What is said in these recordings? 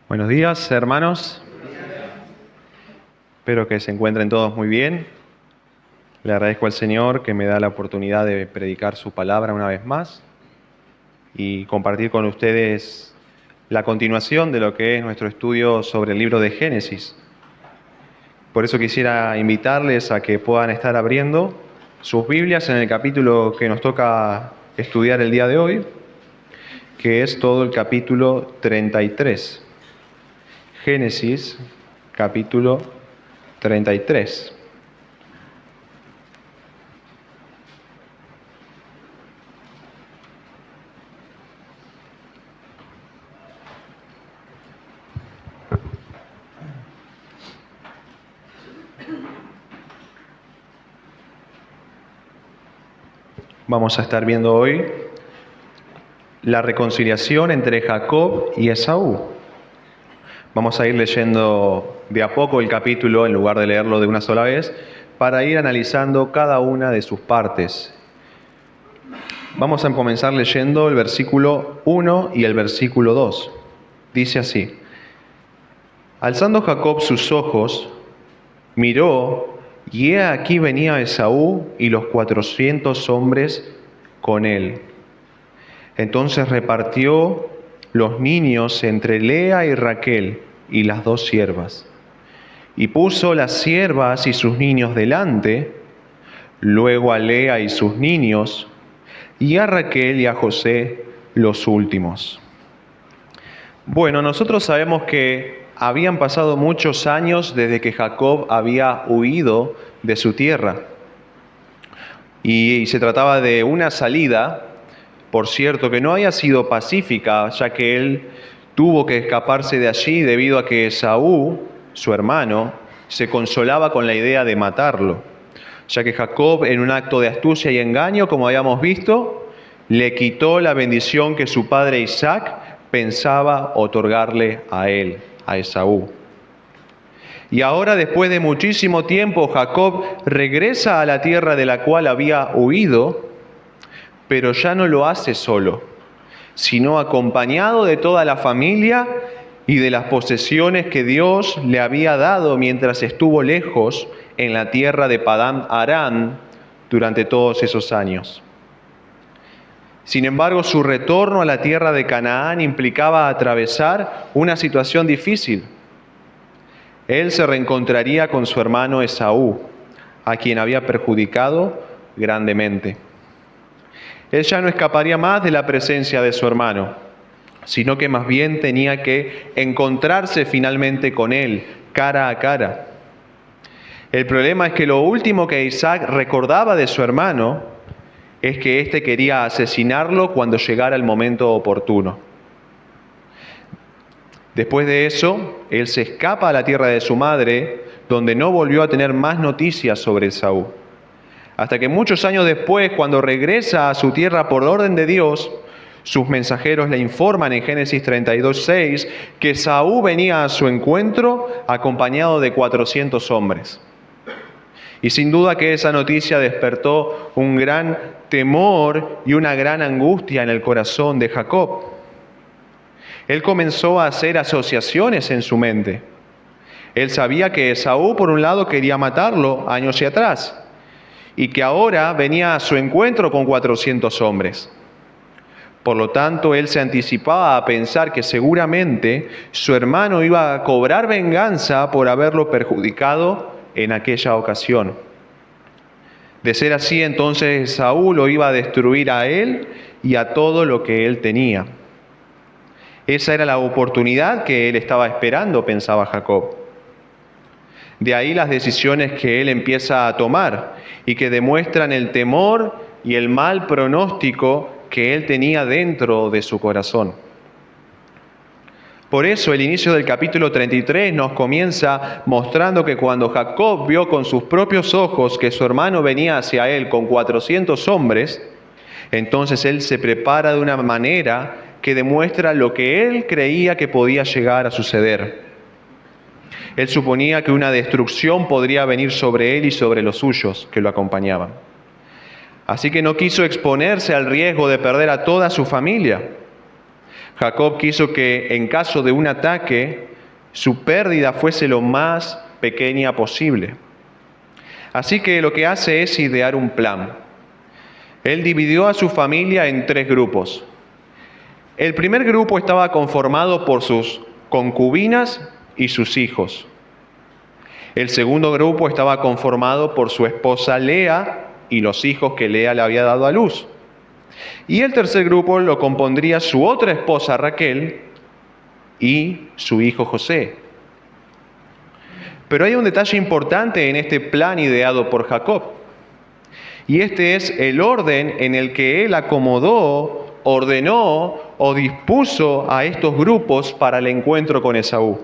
Buenos días, hermanos. Espero que se encuentren todos muy bien. Le agradezco al Señor que me da la oportunidad de predicar su palabra una vez más y compartir con ustedes la continuación de lo que es nuestro estudio sobre el libro de Génesis. Por eso quisiera invitarles a que puedan estar abriendo sus Biblias en el capítulo que nos toca estudiar el día de hoy, que es todo el capítulo 33. Génesis, capítulo 33. Vamos a estar viendo hoy la reconciliación entre Jacob y Esaú. Vamos a ir leyendo de a poco el capítulo en lugar de leerlo de una sola vez para ir analizando cada una de sus partes. Vamos a comenzar leyendo el versículo 1 y el versículo 2. Dice así: Alzando Jacob sus ojos, miró, y he aquí venía Esaú y los 400 hombres con él. Entonces repartió los niños entre Lea y Raquel y las dos siervas, y puso las siervas y sus niños delante, luego a Lea y sus niños, y a Raquel y a José los últimos. Bueno, nosotros sabemos que habían pasado muchos años desde que Jacob había huido de su tierra, y se trataba de una salida, por cierto, que no había sido pacífica, ya que él tuvo que escaparse de allí debido a que Esaú, su hermano, se consolaba con la idea de matarlo, ya que Jacob, en un acto de astucia y engaño, como habíamos visto, le quitó la bendición que su padre Isaac pensaba otorgarle a él, a Esaú. Y ahora, después de muchísimo tiempo, Jacob regresa a la tierra de la cual había huido, pero ya no lo hace solo, sino acompañado de toda la familia y de las posesiones que Dios le había dado mientras estuvo lejos en la tierra de Padán Aram durante todos esos años. Sin embargo, su retorno a la tierra de Canaán implicaba atravesar una situación difícil. Él se reencontraría con su hermano Esaú, a quien había perjudicado grandemente. Él ya no escaparía más de la presencia de su hermano, sino que más bien tenía que encontrarse finalmente con él, cara a cara. El problema es que lo último que Isaac recordaba de su hermano es que éste quería asesinarlo cuando llegara el momento oportuno. Después de eso, él se escapa a la tierra de su madre, donde no volvió a tener más noticias sobre Esaú. Hasta que muchos años después, cuando regresa a su tierra por orden de Dios, sus mensajeros le informan en Génesis 32:6 que Esaú venía a su encuentro acompañado de 400 hombres. Y sin duda que esa noticia despertó un gran temor y una gran angustia en el corazón de Jacob. Él comenzó a hacer asociaciones en su mente. Él sabía que Esaú, por un lado, quería matarlo años atrás, y que ahora venía a su encuentro con 400 hombres. Por lo tanto, él se anticipaba a pensar que seguramente su hermano iba a cobrar venganza por haberlo perjudicado en aquella ocasión. De ser así, entonces Esaú lo iba a destruir a él y a todo lo que él tenía. Esa era la oportunidad que él estaba esperando, pensaba Jacob. De ahí las decisiones que él empieza a tomar y que demuestran el temor y el mal pronóstico que él tenía dentro de su corazón. Por eso el inicio del capítulo 33 nos comienza mostrando que cuando Jacob vio con sus propios ojos que su hermano venía hacia él con 400 hombres, entonces él se prepara de una manera que demuestra lo que él creía que podía llegar a suceder. Él suponía que una destrucción podría venir sobre él y sobre los suyos que lo acompañaban. Así que no quiso exponerse al riesgo de perder a toda su familia. Jacob quiso que en caso de un ataque, su pérdida fuese lo más pequeña posible. Así que lo que hace es idear un plan. Él dividió a su familia en 3 grupos. El primer grupo estaba conformado por sus concubinas y sus hijos. El segundo grupo estaba conformado por su esposa Lea y los hijos que Lea le había dado a luz. Y el tercer grupo lo compondría su otra esposa Raquel y su hijo José. Pero hay un detalle importante en este plan ideado por Jacob. Y este es el orden en el que él acomodó, ordenó o dispuso a estos grupos para el encuentro con Esaú.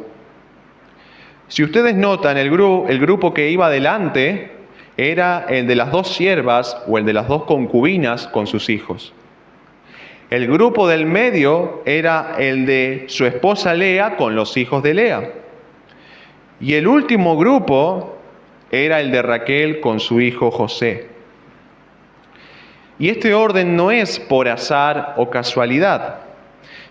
Si ustedes notan, el grupo que iba adelante era el de las 2 siervas o el de las 2 concubinas con sus hijos. El grupo del medio era el de su esposa Lea con los hijos de Lea. Y el último grupo era el de Raquel con su hijo José. Y este orden no es por azar o casualidad,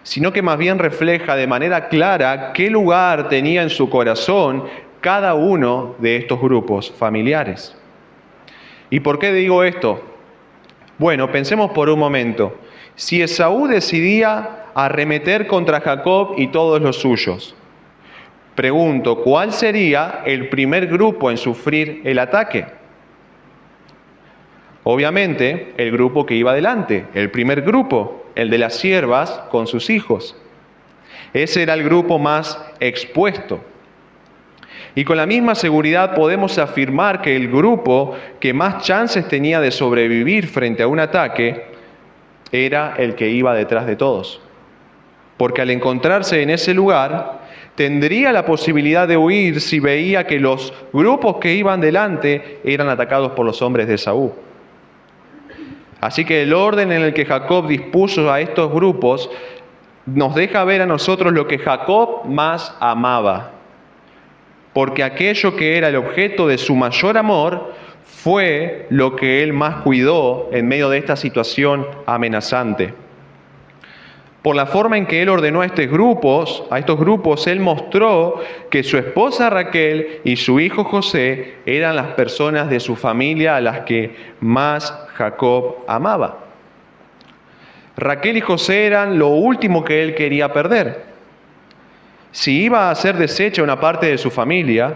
sino que más bien refleja de manera clara qué lugar tenía en su corazón cada uno de estos grupos familiares. ¿Y por qué digo esto? Bueno, pensemos por un momento. Si Esaú decidía arremeter contra Jacob y todos los suyos, pregunto, ¿cuál sería el primer grupo en sufrir el ataque? Obviamente, el grupo que iba adelante, el primer grupo, el de las siervas con sus hijos. Ese era el grupo más expuesto. Y con la misma seguridad podemos afirmar que el grupo que más chances tenía de sobrevivir frente a un ataque era el que iba detrás de todos. Porque al encontrarse en ese lugar, tendría la posibilidad de huir si veía que los grupos que iban delante eran atacados por los hombres de Esaú. Así que el orden en el que Jacob dispuso a estos grupos nos deja ver a nosotros lo que Jacob más amaba. Porque aquello que era el objeto de su mayor amor fue lo que él más cuidó en medio de esta situación amenazante. Por la forma en que él ordenó a estos grupos, él mostró que su esposa Raquel y su hijo José eran las personas de su familia a las que más Jacob amaba. Raquel y José eran lo último que él quería perder. Si iba a ser deshecha una parte de su familia,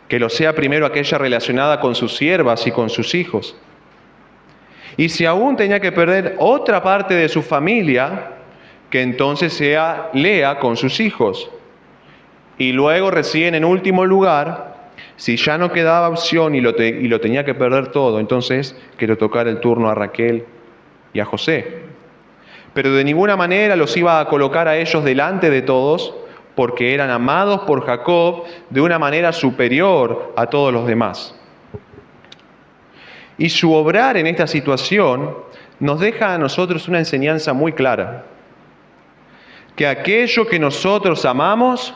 que lo sea primero aquella relacionada con sus siervas y con sus hijos. Y si aún tenía que perder otra parte de su familia, que entonces sea Lea con sus hijos. Y luego recién en último lugar, si ya no quedaba opción y lo tenía que perder todo, entonces que le tocara el turno a Raquel y a José. Pero de ninguna manera los iba a colocar a ellos delante de todos, porque eran amados por Jacob de una manera superior a todos los demás. Y su obrar en esta situación nos deja a nosotros una enseñanza muy clara. Que aquello que nosotros amamos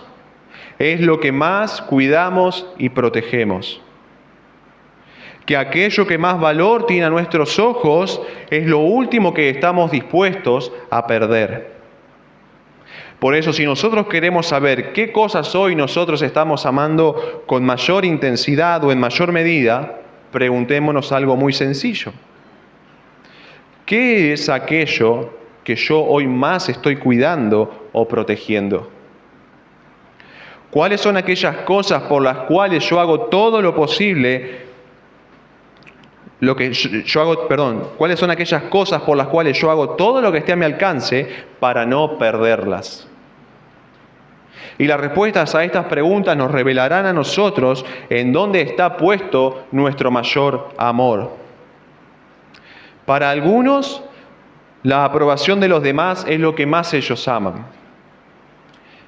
es lo que más cuidamos y protegemos. Que aquello que más valor tiene a nuestros ojos es lo último que estamos dispuestos a perder. Por eso, si nosotros queremos saber qué cosas hoy nosotros estamos amando con mayor intensidad o en mayor medida, preguntémonos algo muy sencillo. ¿Qué es aquello que yo hoy más estoy cuidando o protegiendo? ¿Cuáles son aquellas cosas por las cuales yo hago todo lo posible? ¿Cuáles son aquellas cosas por las cuales yo hago todo lo que esté a mi alcance para no perderlas? Y las respuestas a estas preguntas nos revelarán a nosotros en dónde está puesto nuestro mayor amor. Para algunos, la aprobación de los demás es lo que más ellos aman.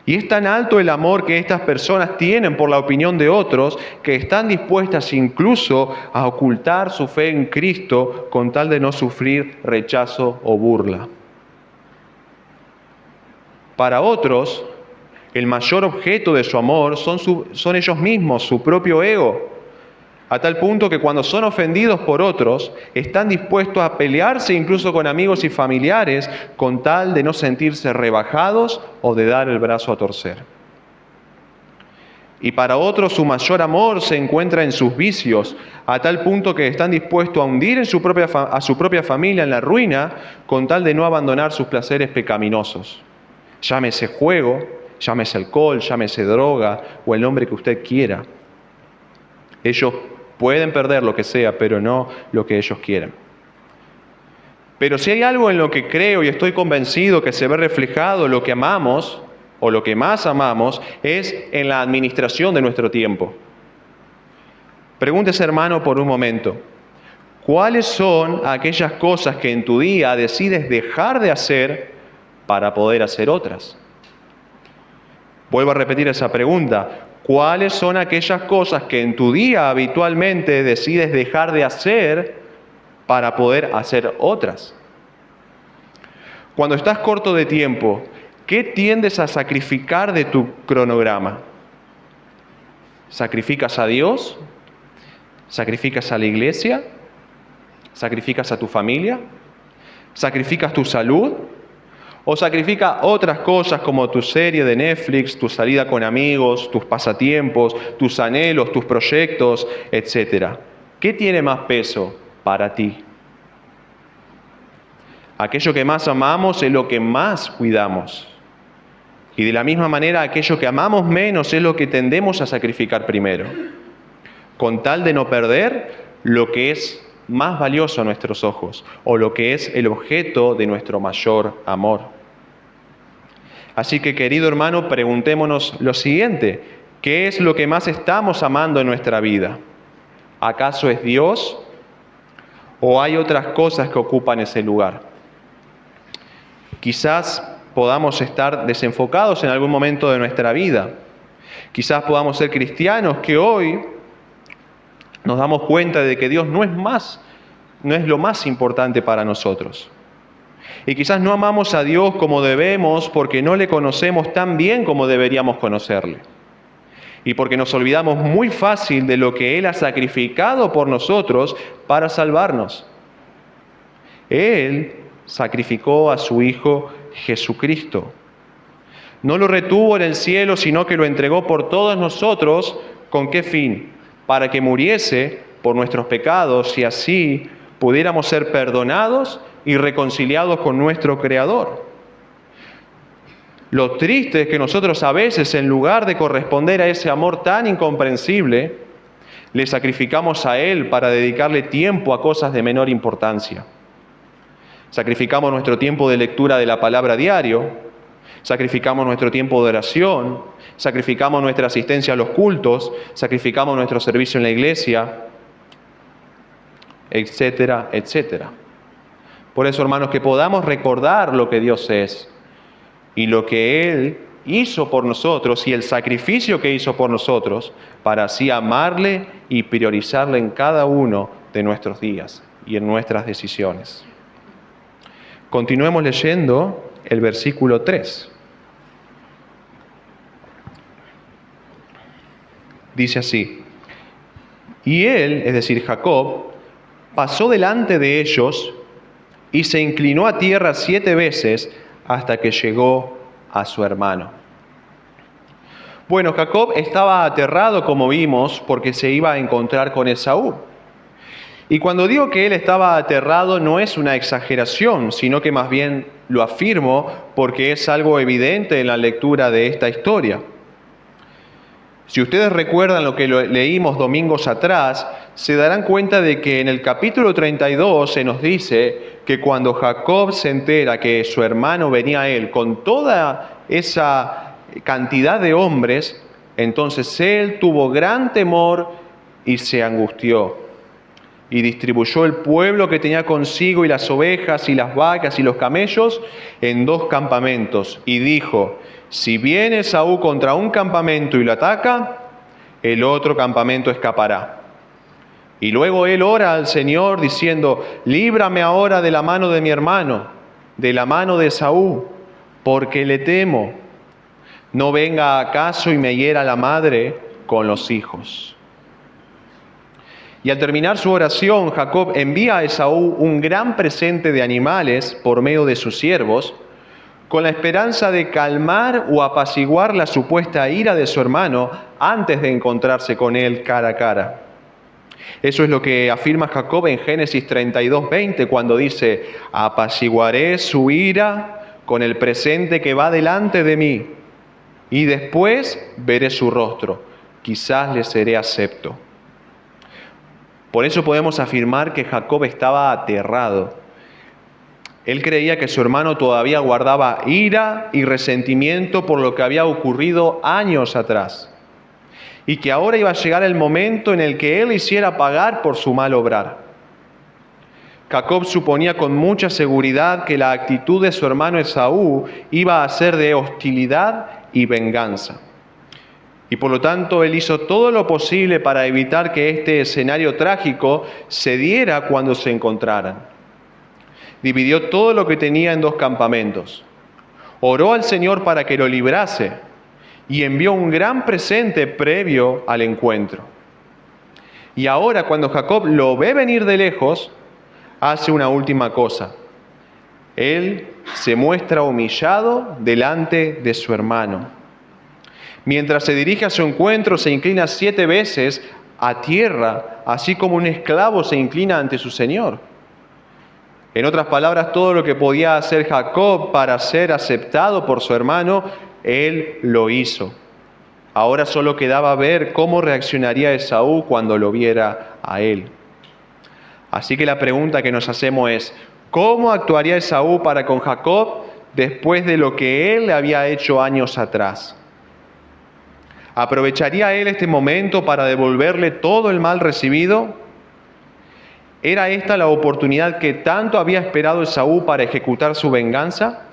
Y es tan alto el amor que estas personas tienen por la opinión de otros que están dispuestas incluso a ocultar su fe en Cristo con tal de no sufrir rechazo o burla. Para otros, el mayor objeto de su amor son ellos mismos, su propio ego. a tal punto que cuando son ofendidos por otros, están dispuestos a pelearse incluso con amigos y familiares con tal de no sentirse rebajados o de dar el brazo a torcer. Y para otros su mayor amor se encuentra en sus vicios, a tal punto que están dispuestos a hundir a su propia familia en la ruina con tal de no abandonar sus placeres pecaminosos. Llámese juego, llámese alcohol, llámese droga o el nombre que usted quiera. Ellos pueden perder lo que sea, pero no lo que ellos quieren. Pero si hay algo en lo que creo y estoy convencido que se ve reflejado lo que amamos, o lo que más amamos, es en la administración de nuestro tiempo. Pregúntese, hermano, por un momento, ¿cuáles son aquellas cosas que en tu día decides dejar de hacer para poder hacer otras? Vuelvo a repetir esa pregunta. ¿Cuáles son aquellas cosas que en tu día habitualmente decides dejar de hacer para poder hacer otras? Cuando estás corto de tiempo, ¿qué tiendes a sacrificar de tu cronograma? ¿Sacrificas a Dios? ¿Sacrificas a la iglesia? ¿Sacrificas a tu familia? ¿Sacrificas tu salud? ¿O sacrificas otras cosas como tu serie de Netflix, tu salida con amigos, tus pasatiempos, tus anhelos, tus proyectos, etcétera? ¿Qué tiene más peso para ti? Aquello que más amamos es lo que más cuidamos. Y de la misma manera, aquello que amamos menos es lo que tendemos a sacrificar primero, con tal de no perder lo que es más valioso a nuestros ojos, o lo que es el objeto de nuestro mayor amor. Así que, querido hermano, preguntémonos lo siguiente: ¿qué es lo que más estamos amando en nuestra vida? ¿Acaso es Dios? ¿O hay otras cosas que ocupan ese lugar? Quizás podamos estar desenfocados en algún momento de nuestra vida. Quizás podamos ser cristianos que hoy nos damos cuenta de que Dios no es lo más importante para nosotros. Y quizás no amamos a Dios como debemos porque no le conocemos tan bien como deberíamos conocerle. Y porque nos olvidamos muy fácil de lo que Él ha sacrificado por nosotros para salvarnos. Él sacrificó a su Hijo Jesucristo. No lo retuvo en el cielo, sino que lo entregó por todos nosotros. ¿Con qué fin? Para que muriese por nuestros pecados y así pudiéramos ser perdonados y reconciliados con nuestro Creador. Lo triste es que nosotros a veces, en lugar de corresponder a ese amor tan incomprensible, le sacrificamos a Él para dedicarle tiempo a cosas de menor importancia. Sacrificamos nuestro tiempo de lectura de la palabra diario, sacrificamos nuestro tiempo de oración, sacrificamos nuestra asistencia a los cultos, sacrificamos nuestro servicio en la iglesia, etcétera, etcétera. Por eso, hermanos, que podamos recordar lo que Dios es y lo que Él hizo por nosotros y el sacrificio que hizo por nosotros para así amarle y priorizarle en cada uno de nuestros días y en nuestras decisiones. Continuemos leyendo el versículo 3. Dice así: y él, es decir, Jacob, pasó delante de ellos y se inclinó a tierra 7 veces hasta que llegó a su hermano. Bueno, Jacob estaba aterrado, como vimos, porque se iba a encontrar con Esaú. Y cuando digo que él estaba aterrado, no es una exageración, sino que más bien lo afirmo porque es algo evidente en la lectura de esta historia. Si ustedes recuerdan lo que leímos domingos atrás, se darán cuenta de que en el capítulo 32 se nos dice que cuando Jacob se entera que su hermano venía a él con toda esa cantidad de hombres, entonces él tuvo gran temor y se angustió. Y distribuyó el pueblo que tenía consigo y las ovejas y las vacas y los camellos en 2 campamentos. Y dijo: si viene Esaú contra un campamento y lo ataca, el otro campamento escapará. Y luego él ora al Señor diciendo: líbrame ahora de la mano de mi hermano, de la mano de Esaú, porque le temo. No venga acaso y me hiera la madre con los hijos. Y al terminar su oración, Jacob envía a Esaú un gran presente de animales por medio de sus siervos, con la esperanza de calmar o apaciguar la supuesta ira de su hermano antes de encontrarse con él cara a cara. Eso es lo que afirma Jacob en Génesis 32:20, cuando dice: apaciguaré su ira con el presente que va delante de mí, y después veré su rostro, quizás le seré acepto. Por eso podemos afirmar que Jacob estaba aterrado. Él creía que su hermano todavía guardaba ira y resentimiento por lo que había ocurrido años atrás, y que ahora iba a llegar el momento en el que él hiciera pagar por su mal obrar. Jacob suponía con mucha seguridad que la actitud de su hermano Esaú iba a ser de hostilidad y venganza. Y por lo tanto, él hizo todo lo posible para evitar que este escenario trágico se diera cuando se encontraran. Dividió todo lo que tenía en 2 campamentos. Oró al Señor para que lo librase y envió un gran presente previo al encuentro. Y ahora, cuando Jacob lo ve venir de lejos, hace una última cosa. Él se muestra humillado delante de su hermano. Mientras se dirige a su encuentro, se inclina 7 veces a tierra, así como un esclavo se inclina ante su señor. En otras palabras, todo lo que podía hacer Jacob para ser aceptado por su hermano, él lo hizo. Ahora solo quedaba ver cómo reaccionaría Esaú cuando lo viera a él. Así que la pregunta que nos hacemos es: ¿cómo actuaría Esaú para con Jacob después de lo que él le había hecho años atrás? ¿Aprovecharía él este momento para devolverle todo el mal recibido? ¿Era esta la oportunidad que tanto había esperado Esaú para ejecutar su venganza?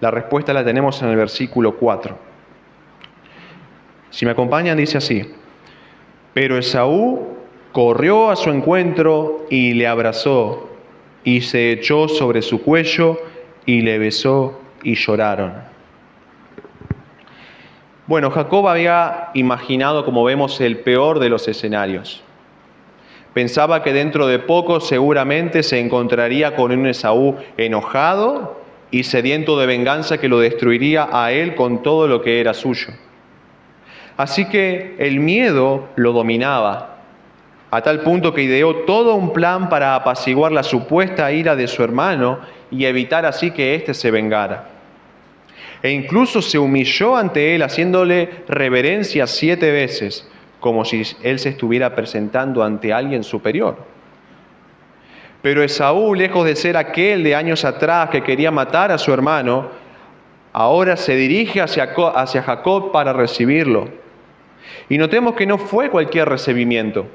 La respuesta la tenemos en el versículo 4. Si me acompañan, dice así: pero Esaú corrió a su encuentro y le abrazó, y se echó sobre su cuello y le besó, y lloraron. Bueno, Jacob había imaginado, como vemos, el peor de los escenarios. Pensaba que dentro de poco seguramente se encontraría con un Esaú enojado y sediento de venganza que lo destruiría a él con todo lo que era suyo. Así que el miedo lo dominaba, a tal punto que ideó todo un plan para apaciguar la supuesta ira de su hermano y evitar así que éste se vengara. E incluso se humilló ante él, haciéndole reverencia 7 veces, como si él se estuviera presentando ante alguien superior. Pero Esaú, lejos de ser aquel de años atrás que quería matar a su hermano, ahora se dirige hacia Jacob para recibirlo. Y notemos que no fue cualquier recibimiento,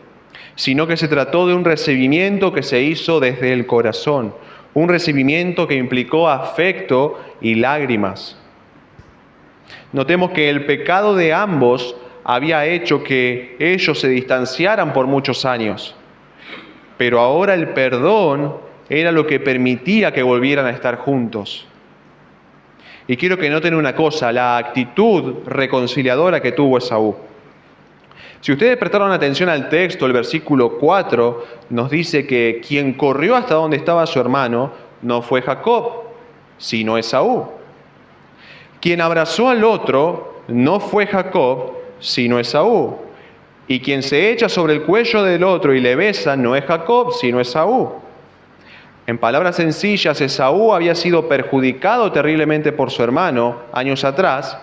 sino que se trató de un recibimiento que se hizo desde el corazón, un recibimiento que implicó afecto y lágrimas. Notemos que el pecado de ambos había hecho que ellos se distanciaran por muchos años, pero ahora el perdón era lo que permitía que volvieran a estar juntos. Y quiero que noten una cosa: la actitud reconciliadora que tuvo Esaú. Si ustedes prestaron atención al texto, el versículo 4 nos dice que quien corrió hasta donde estaba su hermano no fue Jacob, sino Esaú. Quien abrazó al otro no fue Jacob, sino Esaú. Y quien se echa sobre el cuello del otro y le besa no es Jacob, sino Esaú. En palabras sencillas, Esaú había sido perjudicado terriblemente por su hermano años atrás,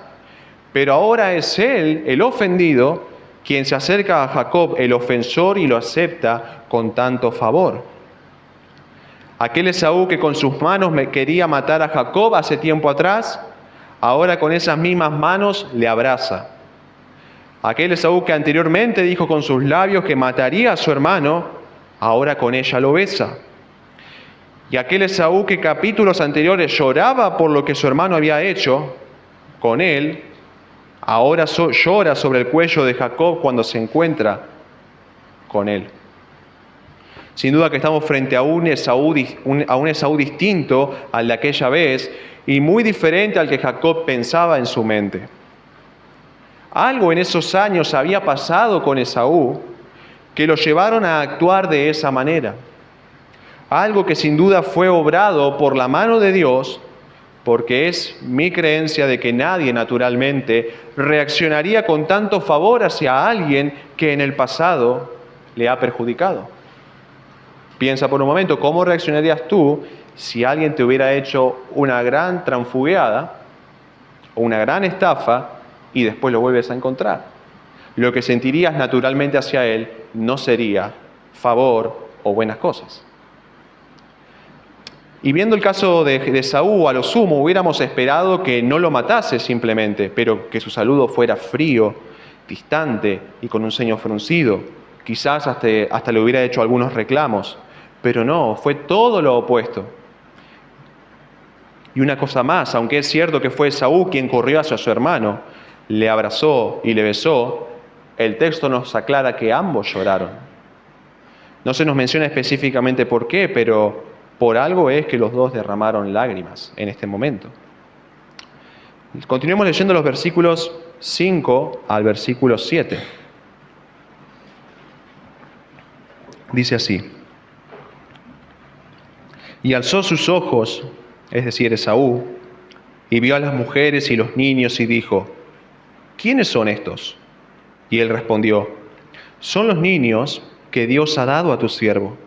pero ahora es él, el ofendido, quien se acerca a Jacob, el ofensor, y lo acepta con tanto favor. Aquel Esaú que con sus manos quería matar a Jacob hace tiempo atrás, ahora con esas mismas manos le abraza. Aquel Esaú que anteriormente dijo con sus labios que mataría a su hermano, ahora con ella lo besa. Y aquel Esaú que capítulos anteriores lloraba por lo que su hermano había hecho con él, ahora llora sobre el cuello de Jacob cuando se encuentra con él. Sin duda que estamos frente a un Esaú distinto al de aquella vez y muy diferente al que Jacob pensaba en su mente. Algo en esos años había pasado con Esaú que lo llevaron a actuar de esa manera. Algo que sin duda fue obrado por la mano de Dios, porque es mi creencia de que nadie naturalmente reaccionaría con tanto favor hacia alguien que en el pasado le ha perjudicado. Piensa por un momento, ¿cómo reaccionarías tú si alguien te hubiera hecho una gran transfugueada o una gran estafa y después lo vuelves a encontrar? Lo que sentirías naturalmente hacia él no sería favor o buenas cosas. Y viendo el caso de Saúl, a lo sumo hubiéramos esperado que no lo matase simplemente, pero que su saludo fuera frío, distante y con un ceño fruncido. Quizás hasta le hubiera hecho algunos reclamos, pero no, fue todo lo opuesto. Y una cosa más, aunque es cierto que fue Saúl quien corrió hacia su hermano, le abrazó y le besó, el texto nos aclara que ambos lloraron. No se nos menciona específicamente por qué, pero por algo es que los dos derramaron lágrimas en este momento. Continuemos leyendo los versículos 5 al versículo 7. Dice así: Y alzó sus ojos, es decir, Esaú, y vio a las mujeres y los niños y dijo: ¿Quiénes son estos? Y él respondió: Son los niños que Dios ha dado a tu siervo.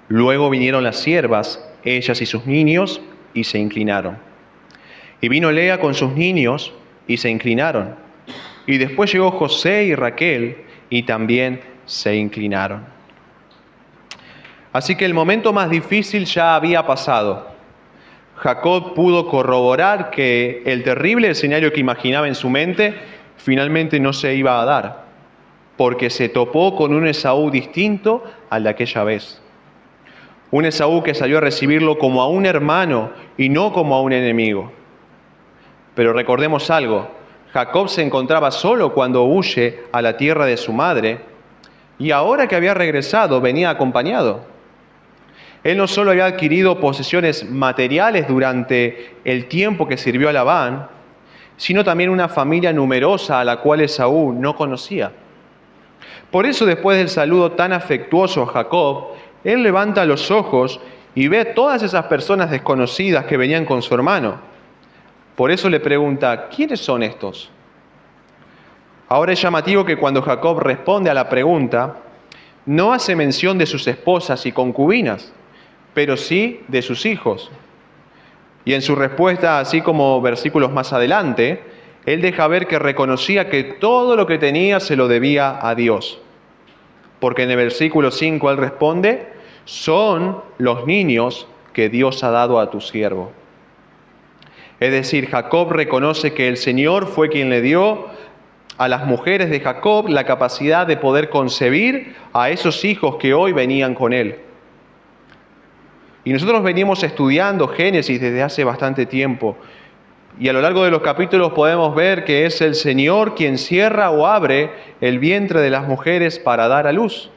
Luego vinieron las siervas, ellas y sus niños, y se inclinaron. Y vino Lea con sus niños, y se inclinaron. Y después llegó José y Raquel, y también se inclinaron. Así que el momento más difícil ya había pasado. Jacob pudo corroborar que el terrible escenario que imaginaba en su mente finalmente no se iba a dar, porque se topó con un Esaú distinto al de aquella vez. Un Esaú que salió a recibirlo como a un hermano y no como a un enemigo. Pero recordemos algo, Jacob se encontraba solo cuando huye a la tierra de su madre, y ahora que había regresado venía acompañado. Él no solo había adquirido posesiones materiales durante el tiempo que sirvió a Labán, sino también una familia numerosa a la cual Esaú no conocía. Por eso, después del saludo tan afectuoso a Jacob, él levanta los ojos y ve a todas esas personas desconocidas que venían con su hermano. Por eso le pregunta: ¿quiénes son estos? Ahora es llamativo que cuando Jacob responde a la pregunta, no hace mención de sus esposas y concubinas, pero sí de sus hijos. Y en su respuesta, así como versículos más adelante, él deja ver que reconocía que todo lo que tenía se lo debía a Dios. Porque en el versículo 5 él responde: son los niños que Dios ha dado a tu siervo. Es decir, Jacob reconoce que el Señor fue quien le dio a las mujeres de Jacob la capacidad de poder concebir a esos hijos que hoy venían con él. Y nosotros venimos estudiando Génesis desde hace bastante tiempo. Y a lo largo de los capítulos podemos ver que es el Señor quien cierra o abre el vientre de las mujeres para dar a luz.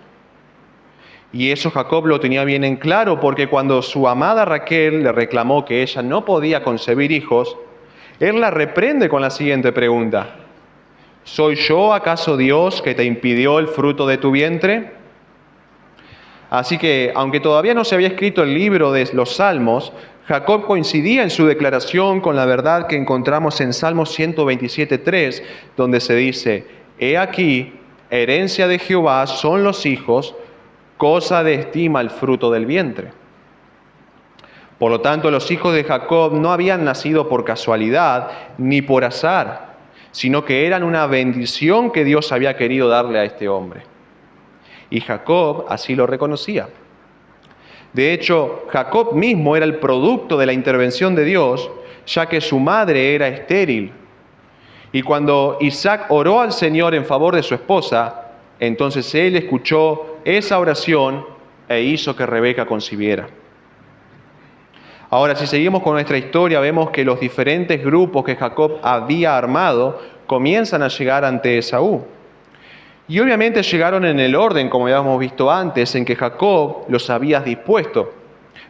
Y eso Jacob lo tenía bien en claro, porque cuando su amada Raquel le reclamó que ella no podía concebir hijos, él la reprende con la siguiente pregunta: ¿soy yo acaso Dios que te impidió el fruto de tu vientre? Así que, aunque todavía no se había escrito el libro de los Salmos, Jacob coincidía en su declaración con la verdad que encontramos en Salmos 127:3, donde se dice: He aquí, herencia de Jehová son los hijos, cosa de estima el fruto del vientre. Por lo tanto, los hijos de Jacob no habían nacido por casualidad ni por azar, sino que eran una bendición que Dios había querido darle a este hombre. Y Jacob así lo reconocía. De hecho, Jacob mismo era el producto de la intervención de Dios, ya que su madre era estéril. Y cuando Isaac oró al Señor en favor de su esposa, entonces él escuchó esa oración e hizo que Rebeca concibiera. Ahora, si seguimos con nuestra historia, vemos que los diferentes grupos que Jacob había armado comienzan a llegar ante Esaú. Y obviamente llegaron en el orden, como habíamos visto antes, en que Jacob los había dispuesto.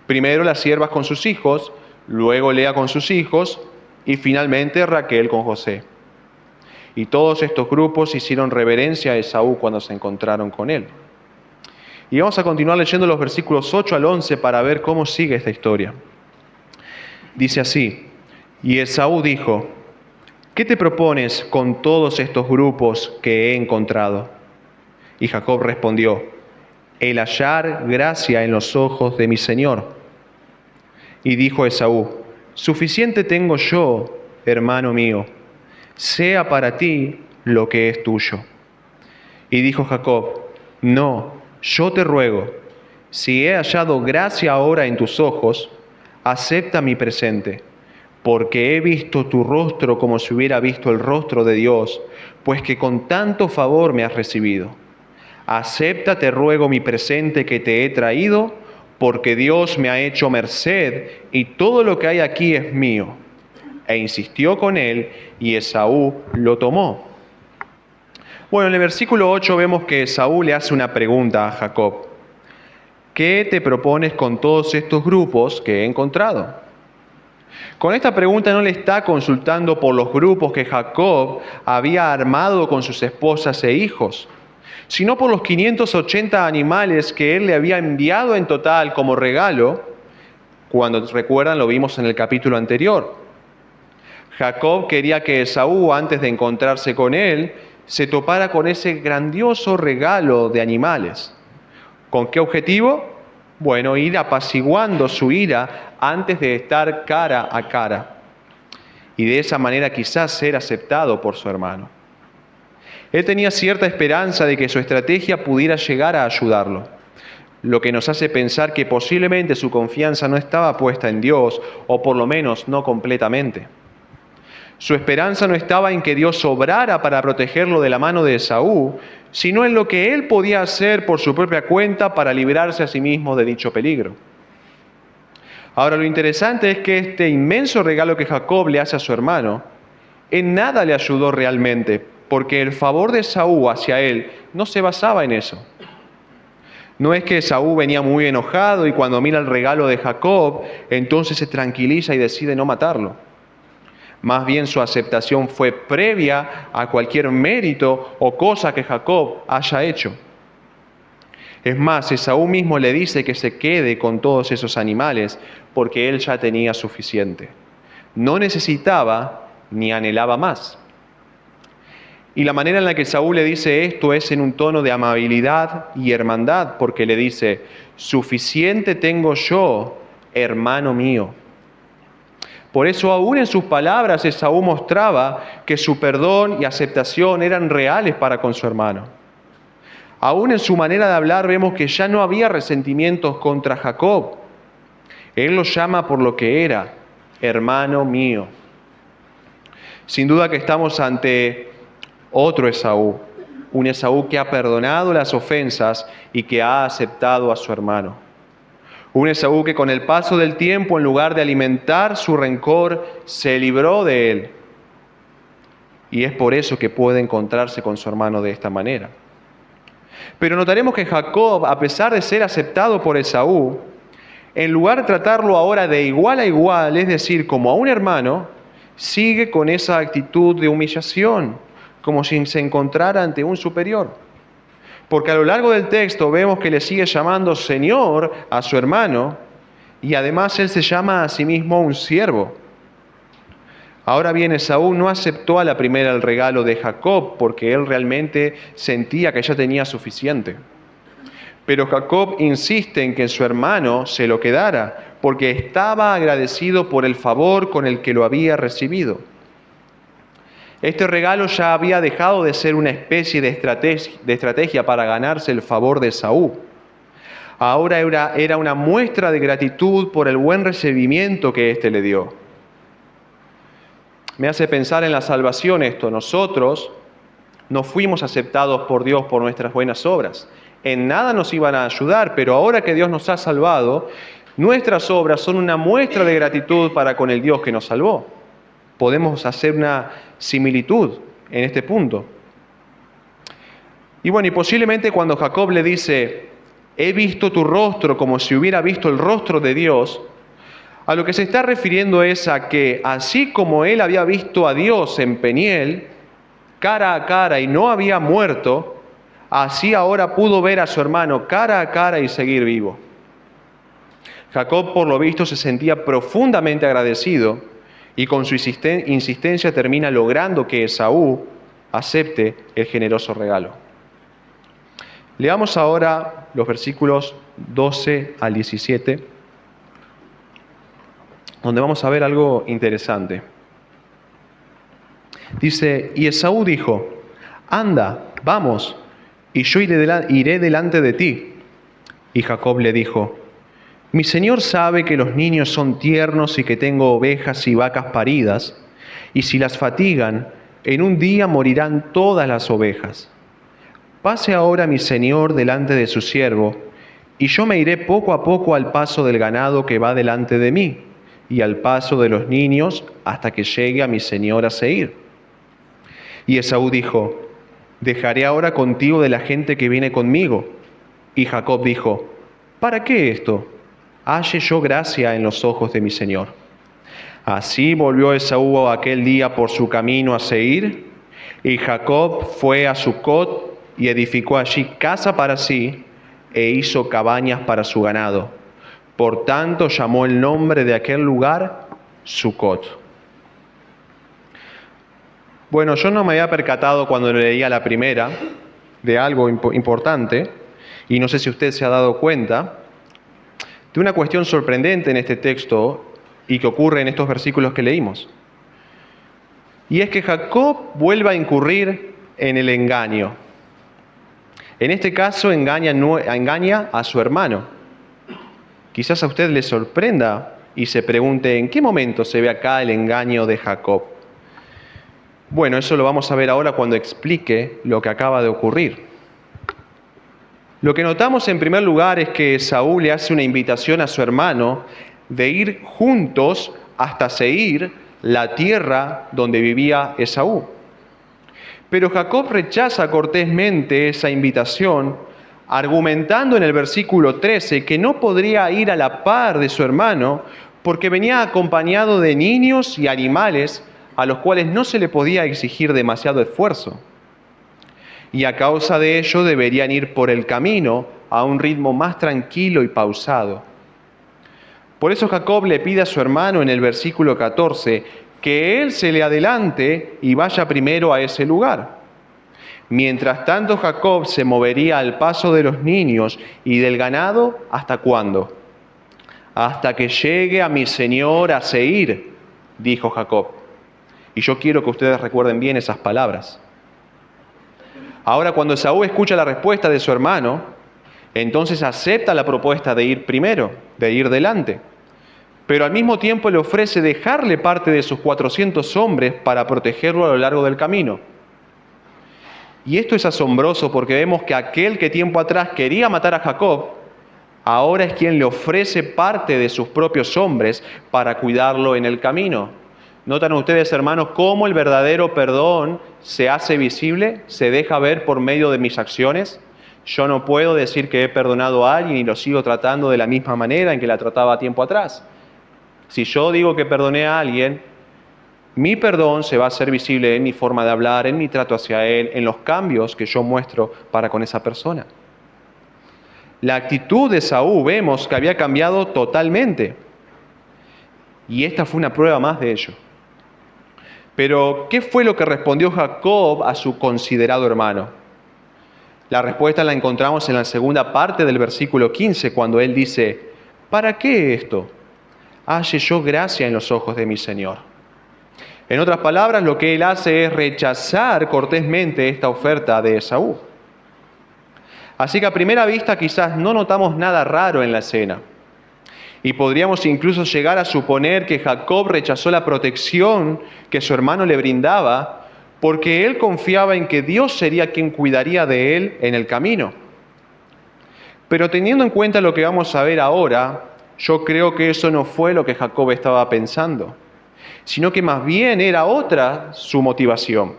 Primero las siervas con sus hijos, luego Lea con sus hijos y finalmente Raquel con José. Y todos estos grupos hicieron reverencia a Esaú cuando se encontraron con él. Y vamos a continuar leyendo los versículos 8 al 11 para ver cómo sigue esta historia. Dice así: y Esaú dijo: ¿qué te propones con todos estos grupos que he encontrado? Y Jacob respondió: el hallar gracia en los ojos de mi señor. Y dijo Esaú: suficiente tengo yo, hermano mío, sea para ti lo que es tuyo. Y dijo Jacob: no, yo te ruego, si he hallado gracia ahora en tus ojos, acepta mi presente, porque he visto tu rostro como si hubiera visto el rostro de Dios, pues que con tanto favor me has recibido. Acepta, te ruego, mi presente que te he traído, porque Dios me ha hecho merced, y todo lo que hay aquí es mío. E insistió con él, y Esaú lo tomó. Bueno, en el versículo 8 vemos que Esaú le hace una pregunta a Jacob: ¿qué te propones con todos estos grupos que he encontrado? Con esta pregunta no le está consultando por los grupos que Jacob había armado con sus esposas e hijos, sino por los 580 animales que él le había enviado en total como regalo. Cuando recuerdan, lo vimos en el capítulo anterior. Jacob quería que Esaú, antes de encontrarse con él, se topara con ese grandioso regalo de animales. ¿Con qué objetivo? Bueno, ir apaciguando su ira antes de estar cara a cara. Y de esa manera quizás ser aceptado por su hermano. Él tenía cierta esperanza de que su estrategia pudiera llegar a ayudarlo, lo que nos hace pensar que posiblemente su confianza no estaba puesta en Dios, o por lo menos no completamente. Su esperanza no estaba en que Dios obrara para protegerlo de la mano de Esaú, sino en lo que él podía hacer por su propia cuenta para librarse a sí mismo de dicho peligro. Ahora, lo interesante es que este inmenso regalo que Jacob le hace a su hermano, en nada le ayudó realmente, porque el favor de Esaú hacia él no se basaba en eso. No es que Esaú venía muy enojado y cuando mira el regalo de Jacob, entonces se tranquiliza y decide no matarlo. Más bien su aceptación fue previa a cualquier mérito o cosa que Jacob haya hecho. Es más, Esaú mismo le dice que se quede con todos esos animales porque él ya tenía suficiente. No necesitaba ni anhelaba más. Y la manera en la que Esaú le dice esto es en un tono de amabilidad y hermandad, porque le dice: suficiente tengo yo, hermano mío. Por eso, aún en sus palabras, Esaú mostraba que su perdón y aceptación eran reales para con su hermano. Aún en su manera de hablar vemos que ya no había resentimientos contra Jacob. Él lo llama por lo que era: hermano mío. Sin duda que estamos ante otro Esaú, un Esaú que ha perdonado las ofensas y que ha aceptado a su hermano. Un Esaú que con el paso del tiempo, en lugar de alimentar su rencor, se libró de él. Y es por eso que puede encontrarse con su hermano de esta manera. Pero notaremos que Jacob, a pesar de ser aceptado por Esaú, en lugar de tratarlo ahora de igual a igual, es decir, como a un hermano, sigue con esa actitud de humillación, como si se encontrara ante un superior. Porque a lo largo del texto vemos que le sigue llamando Señor a su hermano, y además él se llama a sí mismo un siervo. Ahora bien, Esaú no aceptó a la primera el regalo de Jacob porque él realmente sentía que ya tenía suficiente. Pero Jacob insiste en que su hermano se lo quedara porque estaba agradecido por el favor con el que lo había recibido. Este regalo ya había dejado de ser una especie de estrategia para ganarse el favor de Esaú. Ahora era una muestra de gratitud por el buen recibimiento que éste le dio. Me hace pensar en la salvación esto. Nosotros no fuimos aceptados por Dios por nuestras buenas obras. En nada nos iban a ayudar, pero ahora que Dios nos ha salvado, nuestras obras son una muestra de gratitud para con el Dios que nos salvó. Podemos hacer una similitud en este punto. Y bueno, y posiblemente cuando Jacob le dice: he visto tu rostro como si hubiera visto el rostro de Dios, a lo que se está refiriendo es a que así como él había visto a Dios en Peniel, cara a cara, y no había muerto, Así ahora pudo ver a su hermano cara a cara y seguir vivo. Jacob, por lo visto, se sentía profundamente agradecido y con su insistencia termina logrando que Esaú acepte el generoso regalo. Leamos ahora los versículos 12 al 17, donde vamos a ver algo interesante. Dice, y Esaú dijo, anda, vamos, y yo iré delante de ti. Y Jacob le dijo, mi señor sabe que los niños son tiernos y que tengo ovejas y vacas paridas, y si las fatigan, en un día morirán todas las ovejas. Pase ahora mi señor delante de su siervo, y yo me iré poco a poco al paso del ganado que va delante de mí, y al paso de los niños hasta que llegue a mi señor a Seir. Y Esaú dijo, dejaré ahora contigo de la gente que viene conmigo. Y Jacob dijo, ¿para qué esto? Halle yo gracia en los ojos de mi señor. Así volvió Esaú aquel día por su camino a Seir, y Jacob fue a Sucot y edificó allí casa para sí, e hizo cabañas para su ganado. Por tanto llamó el nombre de aquel lugar Sucot. Bueno, yo no me había percatado cuando leía la primera de algo importante, y no sé si usted se ha dado cuenta, de una cuestión sorprendente en este texto y que ocurre en estos versículos que leímos. Y es que Jacob vuelve a incurrir en el engaño. En este caso engaña a su hermano. Quizás a usted le sorprenda y se pregunte, ¿en qué momento se ve acá el engaño de Jacob? Bueno, eso lo vamos a ver ahora cuando explique lo que acaba de ocurrir. Lo que notamos en primer lugar es que Esaú le hace una invitación a su hermano de ir juntos hasta Seir, la tierra donde vivía Esaú. Pero Jacob rechaza cortésmente esa invitación, argumentando en el versículo 13 que no podría ir a la par de su hermano porque venía acompañado de niños y animales a los cuales no se le podía exigir demasiado esfuerzo. Y a causa de ello deberían ir por el camino a un ritmo más tranquilo y pausado. Por eso Jacob le pide a su hermano en el versículo 14 que él se le adelante y vaya primero a ese lugar. Mientras tanto Jacob se movería al paso de los niños y del ganado, ¿hasta cuándo? Hasta que llegue a mi señor a Seir, dijo Jacob. Y yo quiero que ustedes recuerden bien esas palabras. Ahora, cuando Esaú escucha la respuesta de su hermano, entonces acepta la propuesta de ir primero, de ir delante. Pero al mismo tiempo le ofrece dejarle parte de sus 400 hombres para protegerlo a lo largo del camino. Y esto es asombroso porque vemos que aquel que tiempo atrás quería matar a Jacob, ahora es quien le ofrece parte de sus propios hombres para cuidarlo en el camino. ¿Notan ustedes, hermanos, cómo el verdadero perdón se hace visible, se deja ver por medio de mis acciones? Yo no puedo decir que he perdonado a alguien y lo sigo tratando de la misma manera en que la trataba tiempo atrás. Si yo digo que perdoné a alguien, mi perdón se va a hacer visible en mi forma de hablar, en mi trato hacia él, en los cambios que yo muestro para con esa persona. La actitud de Esaú vemos que había cambiado totalmente. Y esta fue una prueba más de ello. Pero, ¿qué fue lo que respondió Jacob a su considerado hermano? La respuesta la encontramos en la segunda parte del versículo 15, cuando él dice, ¿para qué esto? Halle yo gracia en los ojos de mi Señor. En otras palabras, lo que él hace es rechazar cortésmente esta oferta de Esaú. Así que a primera vista quizás no notamos nada raro en la escena. Y podríamos incluso llegar a suponer que Jacob rechazó la protección que su hermano le brindaba porque él confiaba en que Dios sería quien cuidaría de él en el camino. Pero teniendo en cuenta lo que vamos a ver ahora, yo creo que eso no fue lo que Jacob estaba pensando, sino que más bien era otra su motivación.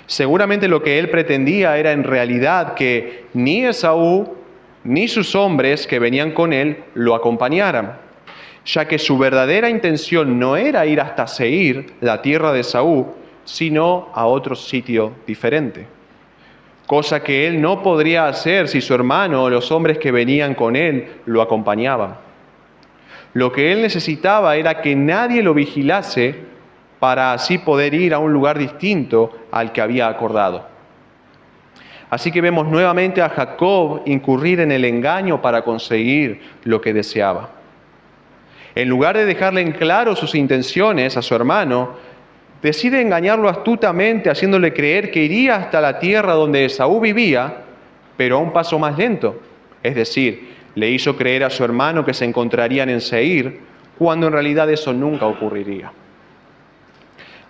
Seguramente lo que él pretendía era en realidad que ni Esaú ni sus hombres que venían con él lo acompañaran, ya que su verdadera intención no era ir hasta Seir, la tierra de Esaú, sino a otro sitio diferente. cosa que él no podría hacer si su hermano o los hombres que venían con él lo acompañaban. Lo que él necesitaba era que nadie lo vigilase para así poder ir a un lugar distinto al que había acordado. Así que vemos nuevamente a Jacob incurrir en el engaño para conseguir lo que deseaba. En lugar de dejarle en claro sus intenciones a su hermano, decide engañarlo astutamente, haciéndole creer que iría hasta la tierra donde Esaú vivía, pero a un paso más lento. Es decir, le hizo creer a su hermano que se encontrarían en Seir, cuando en realidad eso nunca ocurriría.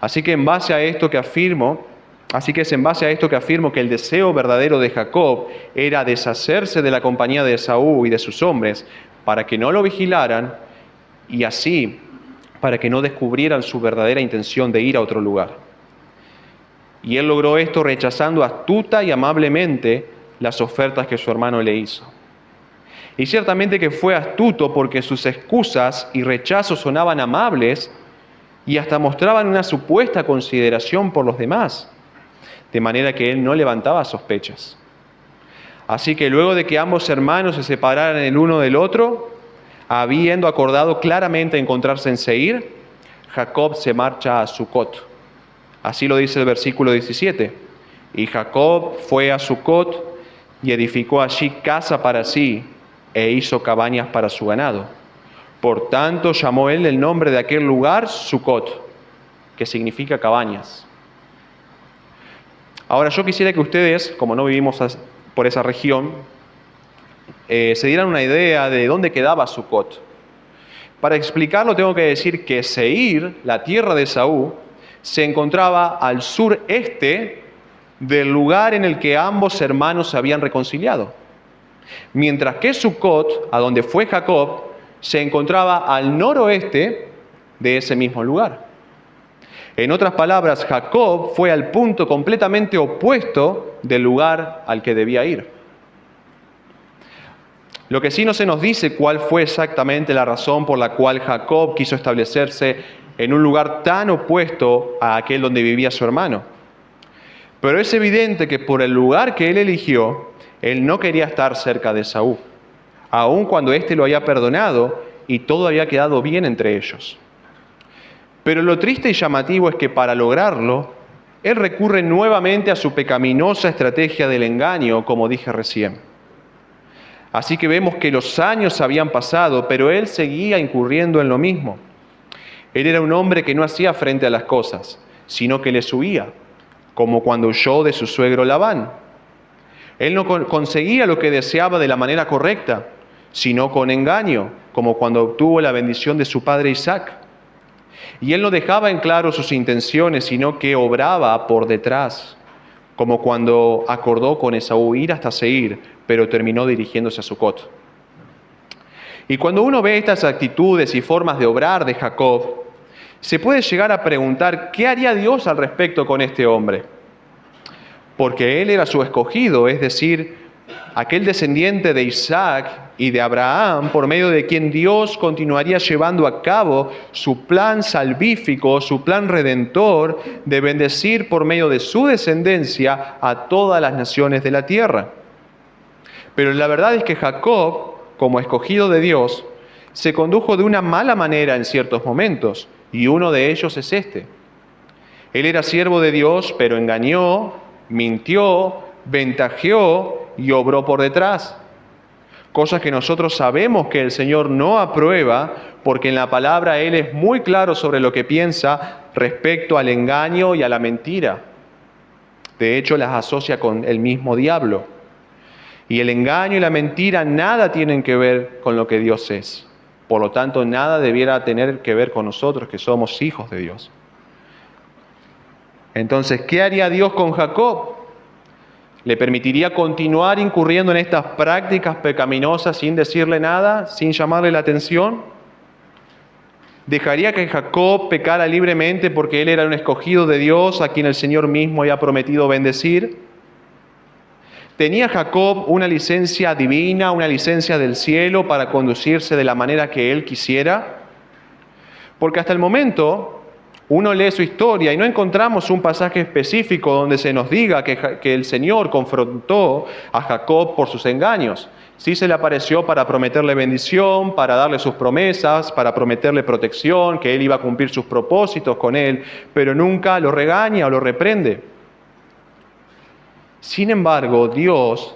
Así que es en base a esto que afirmo que el deseo verdadero de Jacob era deshacerse de la compañía de Esaú y de sus hombres para que no lo vigilaran y así para que no descubrieran su verdadera intención de ir a otro lugar. Y él logró esto rechazando astuta y amablemente las ofertas que su hermano le hizo. Y ciertamente que fue astuto porque sus excusas y rechazos sonaban amables y hasta mostraban una supuesta consideración por los demás, de manera que él no levantaba sospechas. Así que luego de que ambos hermanos se separaran el uno del otro, habiendo acordado claramente encontrarse en Seir, Jacob se marcha a Sucot. Así lo dice el versículo 17. Y Jacob fue a Sucot y edificó allí casa para sí e hizo cabañas para su ganado. Por tanto llamó él el nombre de aquel lugar Sucot, que significa cabañas. Ahora yo quisiera que ustedes, como no vivimos por esa región, se dieran una idea de dónde quedaba Sucot. Para explicarlo tengo que decir que Seir, la tierra de Esaú, se encontraba al sureste del lugar en el que ambos hermanos se habían reconciliado. Mientras que Sucot, a donde fue Jacob, se encontraba al noroeste de ese mismo lugar. En otras palabras, Jacob fue al punto completamente opuesto del lugar al que debía ir. Lo que sí no se nos dice cuál fue exactamente la razón por la cual Jacob quiso establecerse en un lugar tan opuesto a aquel donde vivía su hermano. Pero es evidente que por el lugar que él eligió, él no quería estar cerca de Esaú, aun cuando éste lo había perdonado y todo había quedado bien entre ellos. Pero lo triste y llamativo es que para lograrlo, él recurre nuevamente a su pecaminosa estrategia del engaño, como dije recién. Así que vemos que los años habían pasado, pero él seguía incurriendo en lo mismo. Él era un hombre que no hacía frente a las cosas, sino que les huía, como cuando huyó de su suegro Labán. Él no conseguía lo que deseaba de la manera correcta, sino con engaño, como cuando obtuvo la bendición de su padre Isaac. Y él no dejaba en claro sus intenciones, sino que obraba por detrás, como cuando acordó con Esaú ir hasta Seir, pero terminó dirigiéndose a Sucot. Y cuando uno ve estas actitudes y formas de obrar de Jacob, se puede llegar a preguntar qué haría Dios al respecto con este hombre. Porque él era su escogido, es decir, aquel descendiente de Isaac y de Abraham, por medio de quien Dios continuaría llevando a cabo su plan salvífico, su plan redentor, de bendecir por medio de su descendencia a todas las naciones de la tierra. Pero la verdad es que Jacob, como escogido de Dios, se condujo de una mala manera en ciertos momentos, y uno de ellos es este. Él era siervo de Dios, pero engañó, mintió, ventajeó y obró por detrás. Cosas que nosotros sabemos que el Señor no aprueba, porque en la palabra Él es muy claro sobre lo que piensa respecto al engaño y a la mentira. De hecho, las asocia con el mismo diablo. Y el engaño y la mentira nada tienen que ver con lo que Dios es. Por lo tanto, nada debiera tener que ver con nosotros, que somos hijos de Dios. Entonces, ¿qué haría Dios con Jacob? ¿Le permitiría continuar incurriendo en estas prácticas pecaminosas sin decirle nada, sin llamarle la atención? ¿Dejaría que Jacob pecara libremente porque él era un escogido de Dios a quien el Señor mismo había prometido bendecir? ¿Tenía Jacob una licencia divina, una licencia del cielo para conducirse de la manera que él quisiera? Porque hasta el momento, Uno lee su historia y no encontramos un pasaje específico donde se nos diga que el Señor confrontó a Jacob por sus engaños. Sí se le apareció para prometerle bendición, para darle sus promesas, para prometerle protección, que él iba a cumplir sus propósitos con él, pero nunca lo regaña o lo reprende. Sin embargo, Dios,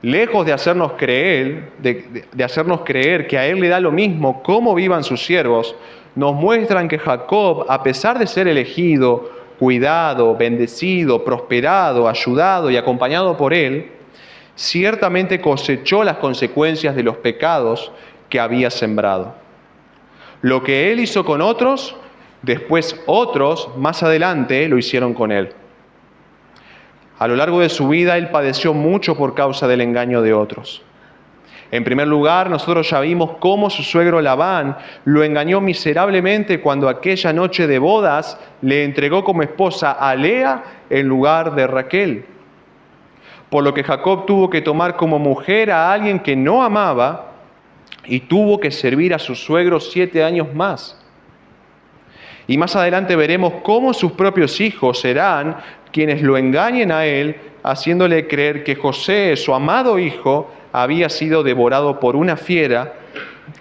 lejos de hacernos creer, de hacernos creer que a Él le da lo mismo cómo vivan sus siervos, nos muestran que Jacob, a pesar de ser elegido, cuidado, bendecido, prosperado, ayudado y acompañado por Él, ciertamente cosechó las consecuencias de los pecados que había sembrado. Lo que Él hizo con otros, después otros, más adelante, lo hicieron con Él. A lo largo de su vida, él padeció mucho por causa del engaño de otros. En primer lugar, nosotros ya vimos cómo su suegro Labán lo engañó miserablemente cuando aquella noche de bodas le entregó como esposa a Lea en lugar de Raquel. Por lo que Jacob tuvo que tomar como mujer a alguien que no amaba y tuvo que servir a su suegro 7 años más. Y más adelante veremos cómo sus propios hijos serán quienes lo engañen a él, haciéndole creer que José, su amado hijo, había sido devorado por una fiera,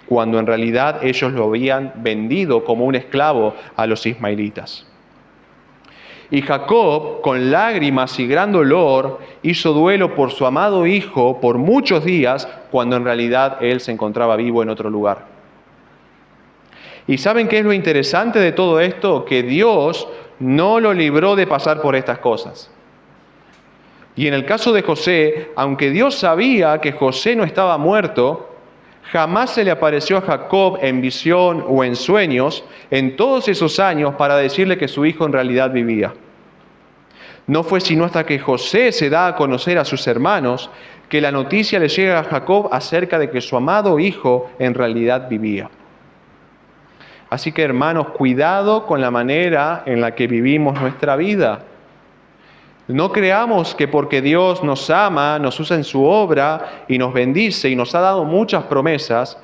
cuando en realidad ellos lo habían vendido como un esclavo a los ismaelitas. Y Jacob, con lágrimas y gran dolor, hizo duelo por su amado hijo por muchos días, cuando en realidad él se encontraba vivo en otro lugar. ¿Y saben qué es lo interesante de todo esto? Que Dios no lo libró de pasar por estas cosas. Y en el caso de José, aunque Dios sabía que José no estaba muerto, jamás se le apareció a Jacob en visión o en sueños en todos esos años para decirle que su hijo en realidad vivía. No fue sino hasta que José se da a conocer a sus hermanos que la noticia le llega a Jacob acerca de que su amado hijo en realidad vivía. Así que, hermanos, cuidado con la manera en la que vivimos nuestra vida. No creamos que porque Dios nos ama, nos usa en su obra y nos bendice y nos ha dado muchas promesas,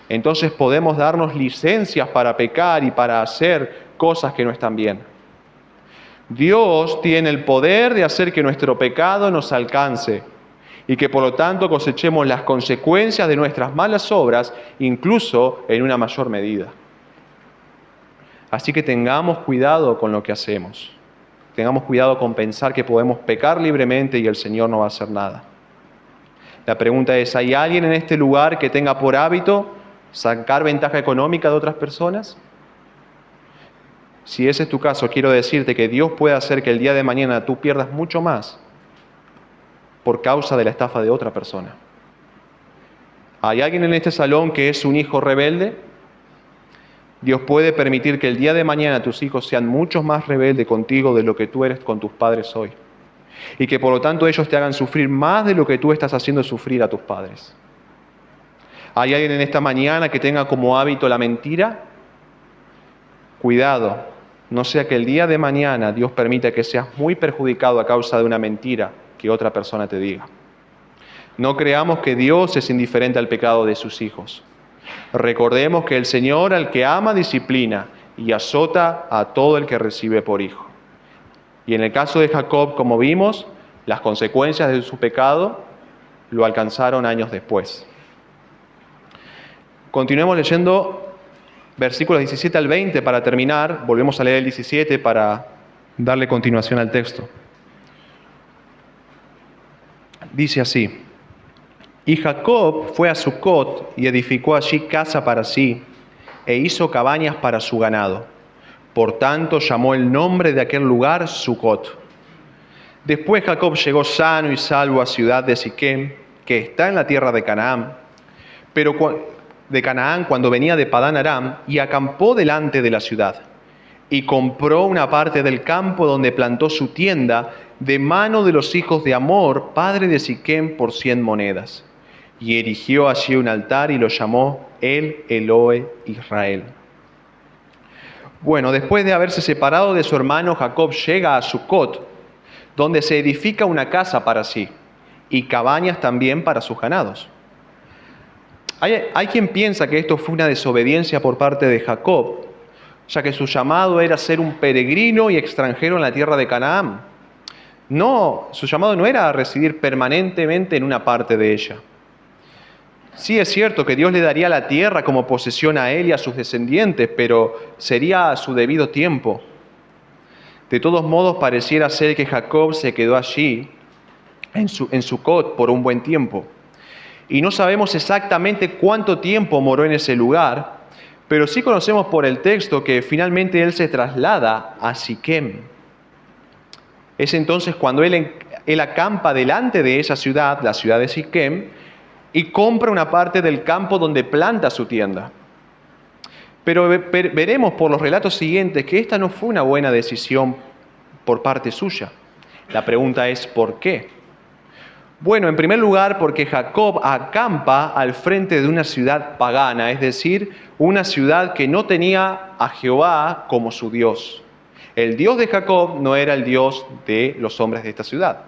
entonces podemos darnos licencias para pecar y para hacer cosas que no están bien. Dios tiene el poder de hacer que nuestro pecado nos alcance y que por lo tanto cosechemos las consecuencias de nuestras malas obras, incluso en una mayor medida. Así que tengamos cuidado con lo que hacemos. Tengamos cuidado con pensar que podemos pecar libremente y el Señor no va a hacer nada. La pregunta es, ¿hay alguien en este lugar que tenga por hábito sacar ventaja económica de otras personas? Si ese es tu caso, quiero decirte que Dios puede hacer que el día de mañana tú pierdas mucho más por causa de la estafa de otra persona. ¿Hay alguien en este salón que es un hijo rebelde? Dios puede permitir que el día de mañana tus hijos sean mucho más rebeldes contigo de lo que tú eres con tus padres hoy. Y que por lo tanto ellos te hagan sufrir más de lo que tú estás haciendo sufrir a tus padres. ¿Hay alguien en esta mañana que tenga como hábito la mentira? Cuidado, no sea que el día de mañana Dios permita que seas muy perjudicado a causa de una mentira que otra persona te diga. No creamos que Dios es indiferente al pecado de sus hijos. Recordemos que el Señor al que ama disciplina y azota a todo el que recibe por hijo. Y en el caso de Jacob, como vimos, las consecuencias de su pecado lo alcanzaron años después. Continuemos leyendo versículos 17 al 20 para terminar. Volvemos a leer el 17 para darle continuación al texto. Dice así: Y Jacob fue a Sucot y edificó allí casa para sí, e hizo cabañas para su ganado. Por tanto, llamó el nombre de aquel lugar Sucot. Después Jacob llegó sano y salvo a ciudad de Siquem, que está en la tierra de Canaán, cuando venía de Padán Aram, y acampó delante de la ciudad. Y compró una parte del campo donde plantó su tienda de mano de los hijos de Hamor, padre de Siquem, por 100 monedas. Y erigió allí un altar y lo llamó El Elohe Israel. Bueno, después de haberse separado de su hermano, Jacob llega a Sucot, donde se edifica una casa para sí y cabañas también para sus ganados. Hay quien piensa que esto fue una desobediencia por parte de Jacob, ya que su llamado era ser un peregrino y extranjero en la tierra de Canaán. No, su llamado no era residir permanentemente en una parte de ella. Sí es cierto que Dios le daría la tierra como posesión a él y a sus descendientes, pero sería a su debido tiempo. De todos modos, pareciera ser que Jacob se quedó allí, en Sucot, por un buen tiempo. Y no sabemos exactamente cuánto tiempo moró en ese lugar, pero sí conocemos por el texto que finalmente él se traslada a Siquem. Es entonces cuando él acampa delante de esa ciudad, la ciudad de Siquem, y compra una parte del campo donde planta su tienda. Pero veremos por los relatos siguientes que esta no fue una buena decisión por parte suya. La pregunta es ¿por qué? Bueno, en primer lugar porque Jacob acampa al frente de una ciudad pagana, es decir, una ciudad que no tenía a Jehová como su Dios. El Dios de Jacob no era el Dios de los hombres de esta ciudad.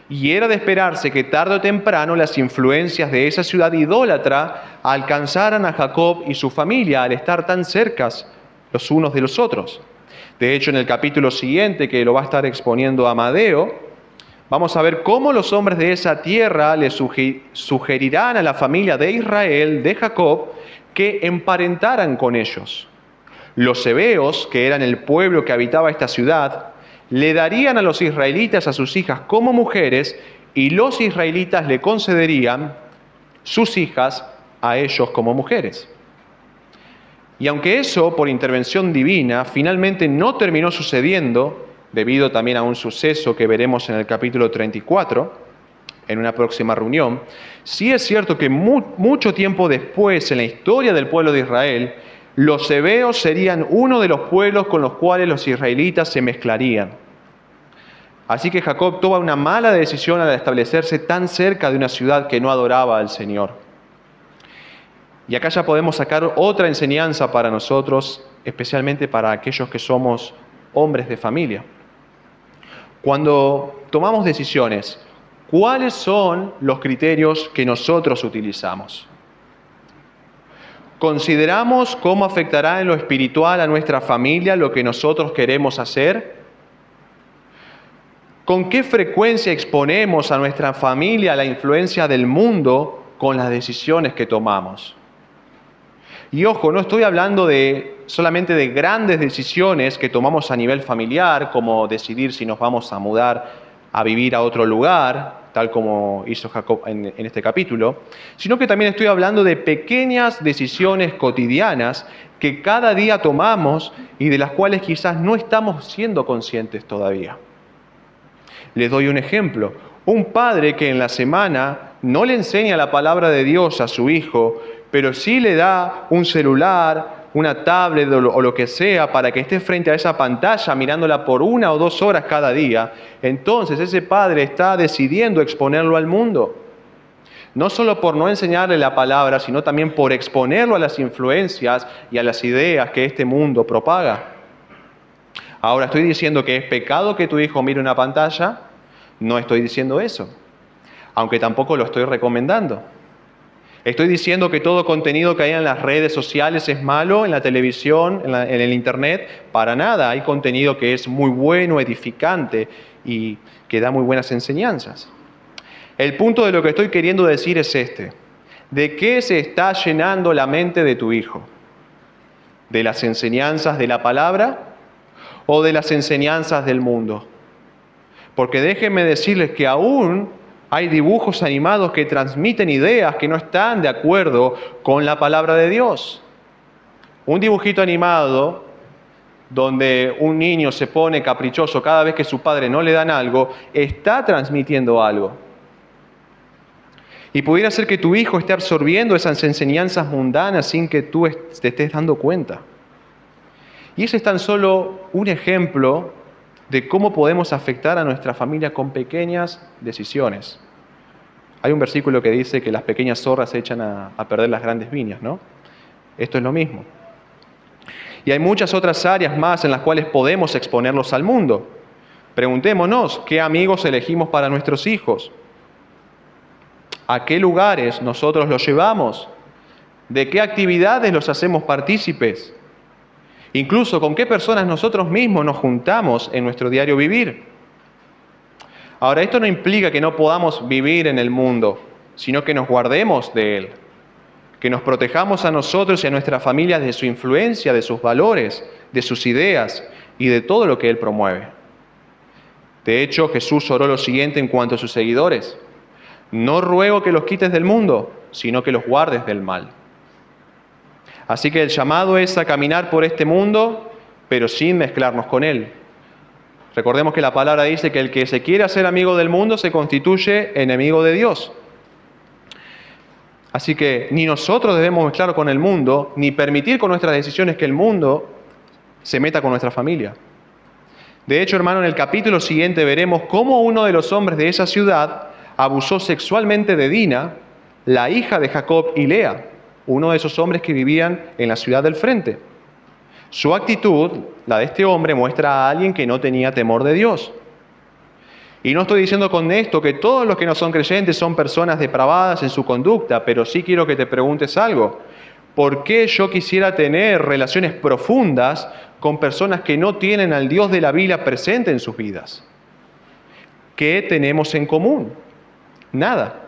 Y era de esperarse que tarde o temprano las influencias de esa ciudad idólatra alcanzaran a Jacob y su familia al estar tan cercas los unos de los otros. De hecho, en el capítulo siguiente, que lo va a estar exponiendo Amadeo, vamos a ver cómo los hombres de esa tierra le sugerirán a la familia de Israel, de Jacob, que emparentaran con ellos. Los heveos, que eran el pueblo que habitaba esta ciudad, le darían a los israelitas a sus hijas como mujeres y los israelitas le concederían sus hijas a ellos como mujeres. Y aunque eso, por intervención divina, finalmente no terminó sucediendo, debido también a un suceso que veremos en el capítulo 34, en una próxima reunión, sí es cierto que mucho tiempo después, en la historia del pueblo de Israel, los heveos serían uno de los pueblos con los cuales los israelitas se mezclarían. Así que Jacob toma una mala decisión al establecerse tan cerca de una ciudad que no adoraba al Señor. Y acá ya podemos sacar otra enseñanza para nosotros, especialmente para aquellos que somos hombres de familia. Cuando tomamos decisiones, ¿cuáles son los criterios que nosotros utilizamos? ¿Consideramos cómo afectará en lo espiritual a nuestra familia lo que nosotros queremos hacer? ¿Con qué frecuencia exponemos a nuestra familia a la influencia del mundo con las decisiones que tomamos? Y ojo, no estoy hablando solamente de grandes decisiones que tomamos a nivel familiar, como decidir si nos vamos a mudar a vivir a otro lugar, tal como hizo Jacob en este capítulo, sino que también estoy hablando de pequeñas decisiones cotidianas que cada día tomamos y de las cuales quizás no estamos siendo conscientes todavía. Les doy un ejemplo. Un padre que en la semana no le enseña la palabra de Dios a su hijo, pero sí le da un celular, una tablet o lo que sea para que esté frente a esa pantalla mirándola por 1 o 2 horas cada día, entonces ese padre está decidiendo exponerlo al mundo. No solo por no enseñarle la palabra, sino también por exponerlo a las influencias y a las ideas que este mundo propaga. Ahora, ¿estoy diciendo que es pecado que tu hijo mire una pantalla? No estoy diciendo eso, aunque tampoco lo estoy recomendando. ¿Estoy diciendo que todo contenido que hay en las redes sociales es malo, en la televisión, en el internet? Para nada, hay contenido que es muy bueno, edificante y que da muy buenas enseñanzas. El punto de lo que estoy queriendo decir es este: ¿de qué se está llenando la mente de tu hijo? ¿De las enseñanzas de la palabra o de las enseñanzas del mundo? Porque déjenme decirles que aún hay dibujos animados que transmiten ideas que no están de acuerdo con la palabra de Dios. Un dibujito animado donde un niño se pone caprichoso cada vez que su padre no le dan algo, está transmitiendo algo. Y pudiera ser que tu hijo esté absorbiendo esas enseñanzas mundanas sin que tú te estés dando cuenta. Y ese es tan solo un ejemplo de cómo podemos afectar a nuestra familia con pequeñas decisiones. Hay un versículo que dice que las pequeñas zorras echan a perder las grandes viñas, ¿no? Esto es lo mismo. Y hay muchas otras áreas más en las cuales podemos exponerlos al mundo. Preguntémonos, ¿qué amigos elegimos para nuestros hijos? ¿A qué lugares nosotros los llevamos? ¿De qué actividades los hacemos partícipes? Incluso con qué personas nosotros mismos nos juntamos en nuestro diario vivir. Ahora, esto no implica que no podamos vivir en el mundo, sino que nos guardemos de él, que nos protejamos a nosotros y a nuestras familias de su influencia, de sus valores, de sus ideas y de todo lo que él promueve. De hecho, Jesús oró lo siguiente en cuanto a sus seguidores: no ruego que los quites del mundo, sino que los guardes del mal. Así que el llamado es a caminar por este mundo, pero sin mezclarnos con él. Recordemos que la palabra dice que el que se quiere hacer amigo del mundo se constituye enemigo de Dios. Así que ni nosotros debemos mezclarnos con el mundo, ni permitir con nuestras decisiones que el mundo se meta con nuestra familia. De hecho, hermano, en el capítulo siguiente veremos cómo uno de los hombres de esa ciudad abusó sexualmente de Dina, la hija de Jacob y Lea, uno de esos hombres que vivían en la ciudad del frente. Su actitud, la de este hombre, muestra a alguien que no tenía temor de Dios. Y no estoy diciendo con esto que todos los que no son creyentes son personas depravadas en su conducta, pero sí quiero que te preguntes algo. ¿Por qué yo quisiera tener relaciones profundas con personas que no tienen al Dios de la Biblia presente en sus vidas? ¿Qué tenemos en común? Nada.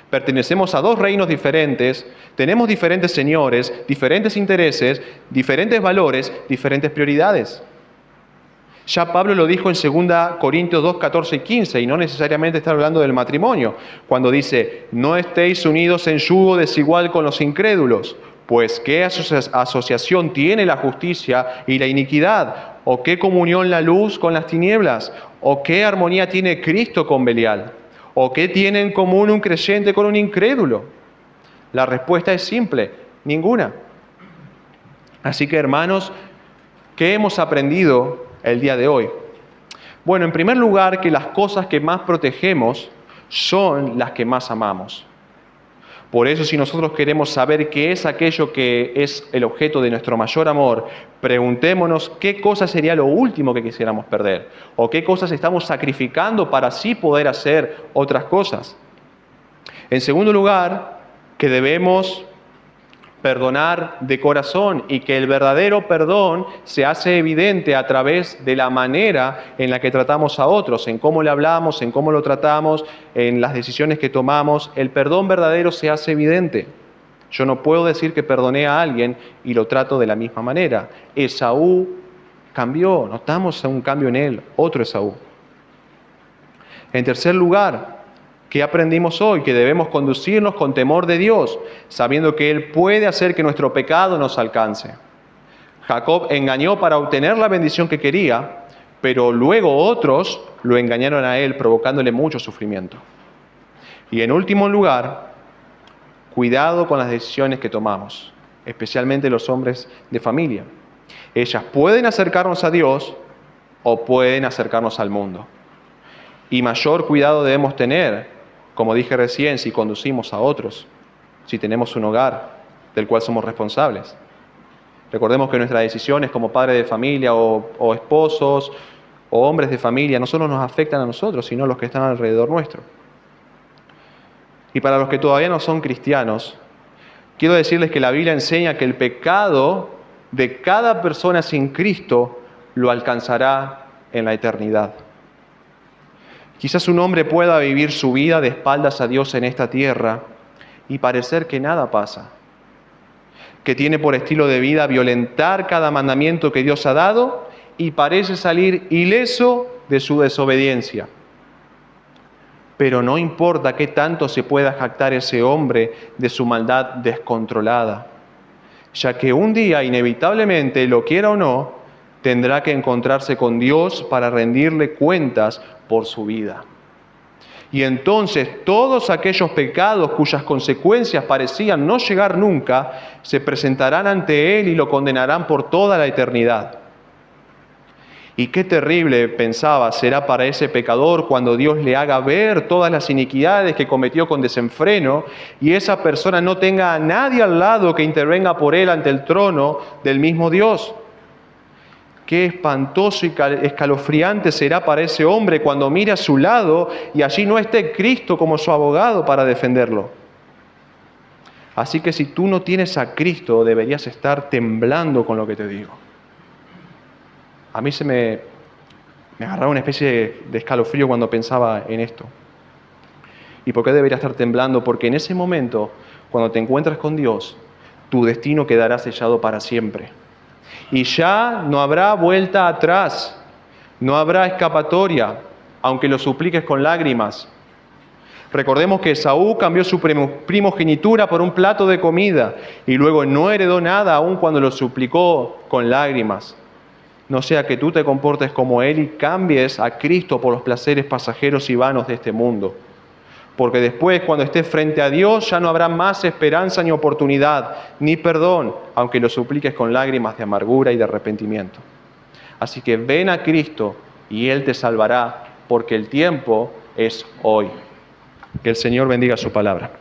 Pertenecemos a dos reinos diferentes, tenemos diferentes señores, diferentes intereses, diferentes valores, diferentes prioridades. Ya Pablo lo dijo en 2 Corintios 2, 14 y 15, y no necesariamente está hablando del matrimonio, cuando dice: no estéis unidos en yugo desigual con los incrédulos, pues ¿qué asociación tiene la justicia y la iniquidad? ¿O qué comunión la luz con las tinieblas? ¿O qué armonía tiene Cristo con Belial? ¿O qué tiene en común un creyente con un incrédulo? La respuesta es simple: ninguna. Así que, hermanos, ¿qué hemos aprendido el día de hoy? Bueno, en primer lugar, que las cosas que más protegemos son las que más amamos. Por eso, si nosotros queremos saber qué es aquello que es el objeto de nuestro mayor amor, preguntémonos qué cosa sería lo último que quisiéramos perder, o qué cosas estamos sacrificando para así poder hacer otras cosas. En segundo lugar, que debemos perdonar de corazón, y que el verdadero perdón se hace evidente a través de la manera en la que tratamos a otros, en cómo le hablamos, en cómo lo tratamos, en las decisiones que tomamos. El perdón verdadero se hace evidente. Yo no puedo decir que perdoné a alguien y lo trato de la misma manera. Esaú cambió, notamos un cambio en él, otro Esaú. En tercer lugar, ¿qué aprendimos hoy? Que debemos conducirnos con temor de Dios, sabiendo que Él puede hacer que nuestro pecado nos alcance. Jacob engañó para obtener la bendición que quería, pero luego otros lo engañaron a él, provocándole mucho sufrimiento. Y en último lugar, cuidado con las decisiones que tomamos, especialmente los hombres de familia. Ellas pueden acercarnos a Dios o pueden acercarnos al mundo. Y mayor cuidado debemos tener, como dije recién, si conducimos a otros, si tenemos un hogar del cual somos responsables. Recordemos que nuestras decisiones como padres de familia o esposos o hombres de familia no solo nos afectan a nosotros, sino a los que están alrededor nuestro. Y para los que todavía no son cristianos, quiero decirles que la Biblia enseña que el pecado de cada persona sin Cristo lo alcanzará en la eternidad. Quizás un hombre pueda vivir su vida de espaldas a Dios en esta tierra y parecer que nada pasa, que tiene por estilo de vida violentar cada mandamiento que Dios ha dado y parece salir ileso de su desobediencia. Pero no importa qué tanto se pueda jactar ese hombre de su maldad descontrolada, ya que un día, inevitablemente, lo quiera o no, tendrá que encontrarse con Dios para rendirle cuentas por su vida. Y entonces todos aquellos pecados cuyas consecuencias parecían no llegar nunca, se presentarán ante Él y lo condenarán por toda la eternidad. Y qué terrible, pensaba, será para ese pecador cuando Dios le haga ver todas las iniquidades que cometió con desenfreno y esa persona no tenga a nadie al lado que intervenga por él ante el trono del mismo Dios. Qué espantoso y escalofriante será para ese hombre cuando mire a su lado y allí no esté Cristo como su abogado para defenderlo. Así que si tú no tienes a Cristo, deberías estar temblando con lo que te digo. A mí me agarraba una especie de escalofrío cuando pensaba en esto. ¿Y por qué debería estar temblando? Porque en ese momento, cuando te encuentras con Dios, tu destino quedará sellado para siempre. Y ya no habrá vuelta atrás, no habrá escapatoria, aunque lo supliques con lágrimas. Recordemos que Esaú cambió su primogenitura por un plato de comida y luego no heredó nada aun cuando lo suplicó con lágrimas. No sea que tú te comportes como Él y cambies a Cristo por los placeres pasajeros y vanos de este mundo. Porque después, cuando estés frente a Dios, ya no habrá más esperanza ni oportunidad, ni perdón, aunque lo supliques con lágrimas de amargura y de arrepentimiento. Así que ven a Cristo y Él te salvará, porque el tiempo es hoy. Que el Señor bendiga su palabra.